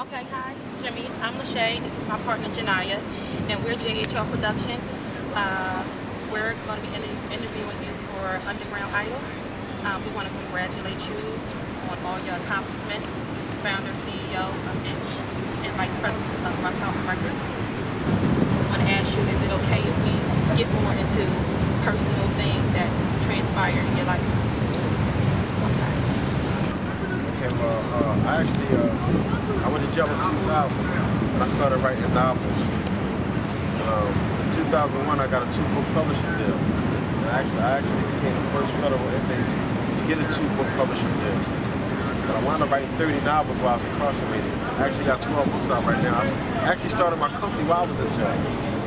Okay, hi, Jimmy. I'm Lachey. This is my partner, Janaya, and we're JHL Production. We're going to be interviewing you for UnderGround Idol. We want to congratulate you on all your accomplishments. Founder, CEO of Itch, and Vice President of Rockhouse Records. I want to ask you, is it okay if we get more into personal things that transpire in your life? Okay, well, I went to jail in 2000 and I started writing novels. In 2001, I got a 2-book publishing deal. I actually became the first federal inmate to get a 2-book publishing deal. But I wound up writing 30 novels while I was incarcerated. I actually got 12 books out right now. I actually started my company while I was in jail.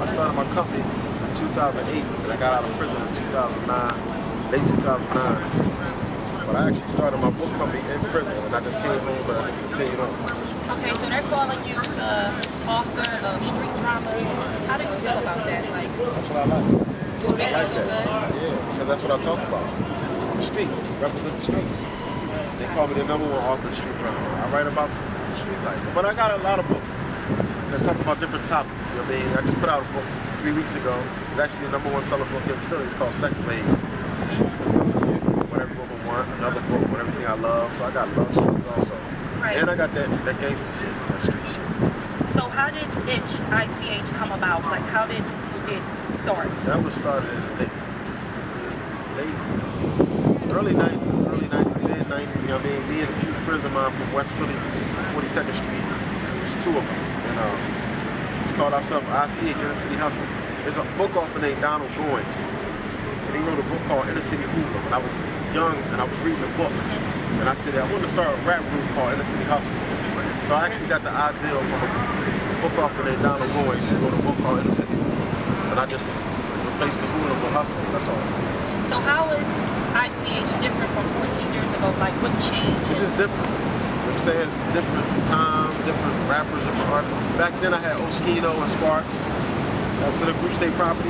I started my company in 2008 and I got out of prison in 2009, late 2009. But I actually started my book company in prison, and I just came home, but I just continued on. Okay, so they're calling you the author of street drama. How do you feel about that? Like, that's what I like. I like that. Yeah, because that's what I talk about. The streets, represent the streets. They call me the #1 author of street drama. I write about the street life. But I got a lot of books that talk about different topics. You know what I mean? I just put out a book 3 weeks ago. It's actually the #1 selling book in Philly. It's called Sex Slave. Another book with everything I love, so I got love stories also. Right. And I got that gangster shit, that street shit. So how did Itch, ICH come about? Like, how did it start? That was started in the early 90s, mid 90s, you know what I mean? Me and a few friends of mine from West Philly, 42nd Street, there's 2 of us, and just called ourselves ICH, Inner City Hustlers. There's a book author named Donald Goins, and he wrote a book called Inner City Hoodlum, and I was young and I was reading a book and I said I wanted to start a rap group called Inner City Hustlers. So I actually got the idea from a book author named Donald Goins who wrote a book called Inner City Hoodlum, and I just replaced the hoodlum with hustlers, that's all. So how is ICH different from 14 years ago? Like, what changed? It's just different. You know what I'm saying? It's different time, different rappers, different artists. Back then I had Oskino and Sparks. That was in a Group State property.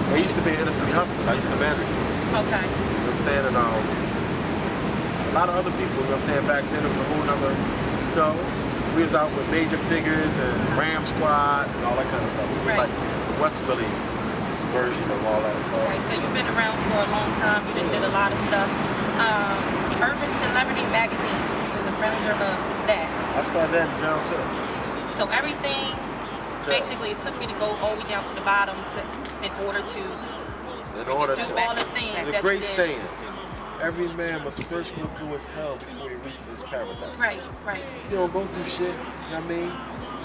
They used to be Inner City Hustlers. I used to manage them. Okay. You know what I'm saying? And a lot of other people, you know what I'm saying? Back then it was a whole nother, you know, we was out with Major Figures and Ram Squad and all that kind of stuff. It was like the West Philly version of all that. So. Right, so you've been around for a long time, you did a lot of stuff. Urban Celebrity Magazine, you was a founder of that. I started that in jail too. So everything, basically it took me to go all the way down to the bottom in order to all the things. There's a great saying. Every man must first go through his hell before he reaches his paradise. Right, right. If you don't go through shit, you know what I mean?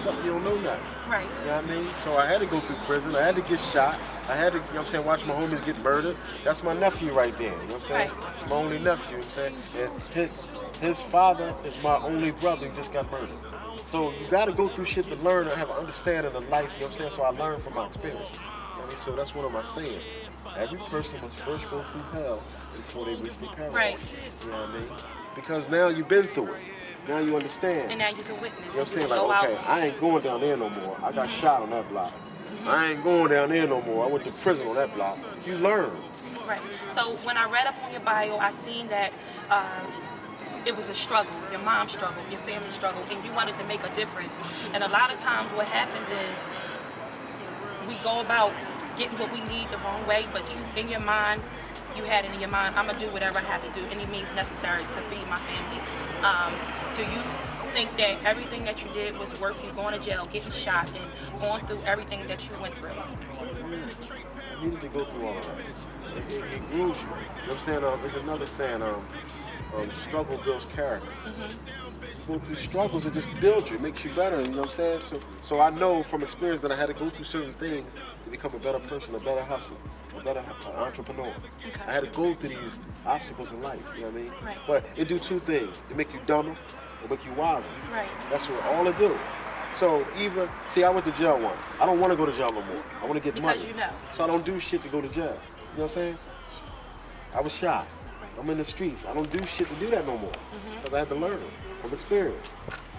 Fuck, you don't know nothing. Right. You know what I mean? So I had to go through prison. I had to get shot. I had to, you know what I'm saying, watch my homies get murdered. That's my nephew right there. You know what I'm saying? Right. It's my only nephew, you know what I'm saying? And his father is my only brother who just got murdered. So you got to go through shit to learn and have an understanding of life, you know what I'm saying? So I learned from my experience. You know what I mean? So that's one of my sayings. Every person must first go through hell before they reach their paradise. Right. You know what I mean? Because now you've been through it. Now you understand. And now you can witness. You know what I'm saying? Like, okay, I ain't going down there no more. I got shot on that block. I ain't going down there no more. I went to prison on that block. You learn. Right. So when I read up on your bio, I seen that it was a struggle. Your mom struggled, your family struggled, and you wanted to make a difference. And a lot of times what happens is we go about getting what we need the wrong way, but you, in your mind, you had it in your mind, I'm gonna do whatever I have to do, any means necessary to feed my family. Do you think that everything that you did was worth you going to jail, getting shot, and going through everything that you went through? I needed to go through all of that. It grows you. You know what I'm saying? There's another saying, struggle builds character. Go through struggles, it just builds you, it makes you better, you know what I'm saying? So I know from experience that I had to go through certain things to become a better person, a better hustler, a better entrepreneur. Okay. I had to go through these obstacles in life, you know what I mean? Right. But it do 2 things. It make you dumber, it make you wiser. Right. That's what all it do. So even, see, I went to jail once. I don't want to go to jail no more. I want to get money. Because you know. So I don't do shit to go to jail. You know what I'm saying? I was shy. I'm in the streets. I don't do shit to do that no more. Because I had to learn it from experience.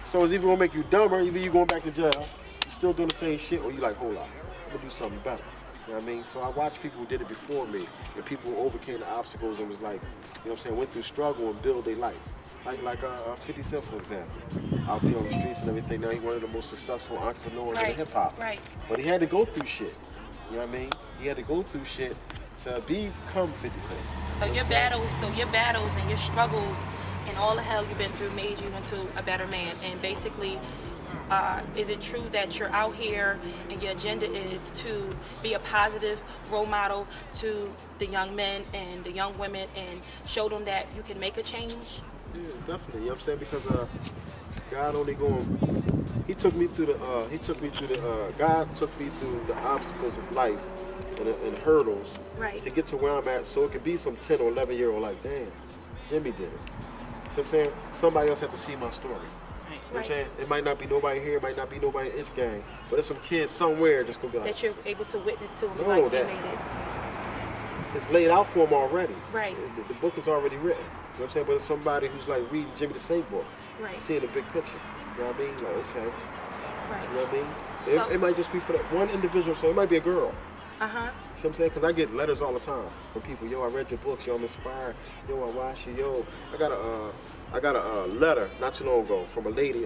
So it's either gonna make you dumber, either you going back to jail, you still doing the same shit, or you like, hold on, I'm gonna do something better. You know what I mean? So I watched people who did it before me, and people who overcame the obstacles and was like, you know what I'm saying, went through struggle and build their life. Like 50 Cent, for example, out there on the streets and everything. Now he's one of the most successful entrepreneurs in hip hop. Right. But he had to go through shit. You know what I mean? He had to go through shit to become 50 Cent. So your battles and your struggles and all the hell you've been through made you into a better man. And basically, is it true that you're out here and your agenda is to be a positive role model to the young men and the young women and show them that you can make a change? Yeah, definitely. You know what I'm saying? Because God only going. He took me through the. God took me through the obstacles of life and hurdles to get to where I'm at. So it could be some 10 or 11-year-old like, damn, Jimmy did it. See what I'm saying? Somebody else had to see my story. You know what I'm saying? It might not be nobody here, it might not be nobody in Itch Gang, but there's some kids somewhere that's gonna be like, that you're able to witness to. No, that it's laid out for them already. Right. The book is already written. You know what I'm saying? But it's somebody who's like reading Jimmy DaSaint book, seeing the big picture. You know what I mean? Like, okay. Right. You know what I mean? It might just be for that one individual, so it might be a girl. Uh-huh. You know what I'm saying? Because I get letters all the time from people. Yo, I read your books. Yo, I'm inspired. Yo, I watch you. Yo, I got a letter not too long ago from a lady.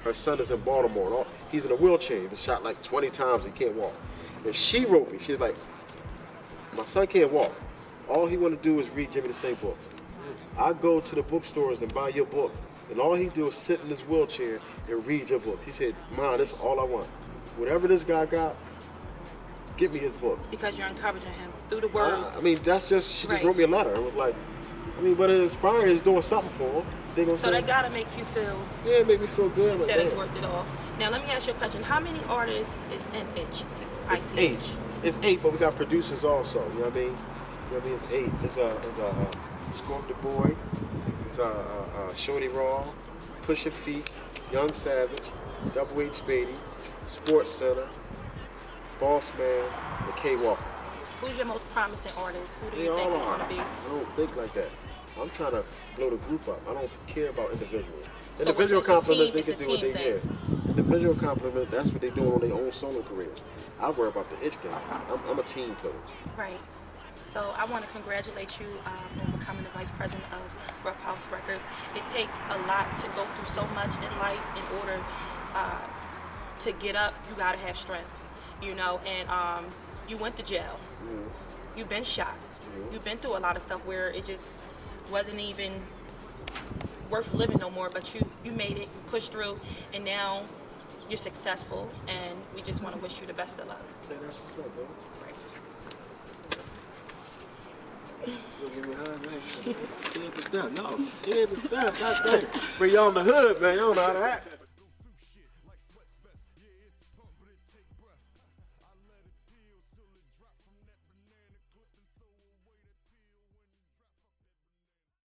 Her son is in Baltimore. He's in a wheelchair. He was shot like 20 times. He can't walk. And she wrote me. She's like, my son can't walk. All he want to do is read Jimmy DaSaint books. I go to the bookstores and buy your books. And all he do is sit in his wheelchair and read your books. He said, Mom, that's all I want. Whatever this guy got, get me his books. Because you're encouraging him through the words. I mean, that's just, she just wrote me a letter. It was like, I mean, but it inspired, he's doing something for him. So that gotta make you feel. Yeah, it made me feel good. Like, that it's worth it all. Now let me ask you a question. How many artists is in Itch? It's 8. It's 8, but we got producers also. You know what I mean? You know what I mean? It's 8. It's Scorp the Boy. It's Shorty Raw, Pusha Feek, Young Savage, Double H Spady, Sports Center, Bossman, and K.Walker. Who's your most promising artist? Who do you think is going to be? I don't think like that. I'm trying to blow the group up. I don't care about individuals. So individual compliments, they can do what they thing. get. Individual compliments, that's what they're doing on their own solo careers. I worry about the Itch Gang. I'm a team player. Right. So I want to congratulate you on becoming the vice president of Rough House Records. It takes a lot to go through so much in life in order to get up. You got to have strength, you know. And you went to jail. Mm-hmm. You've been shot. Mm-hmm. You've been through a lot of stuff where it just wasn't even worth living no more. But you made it, you pushed through, and now you're successful. And we just want to wish you the best of luck. Yeah, that's what's up, bro. Scared to death. Y'all scared to death. Bring y'all in the hood, man. Y'all know how to act.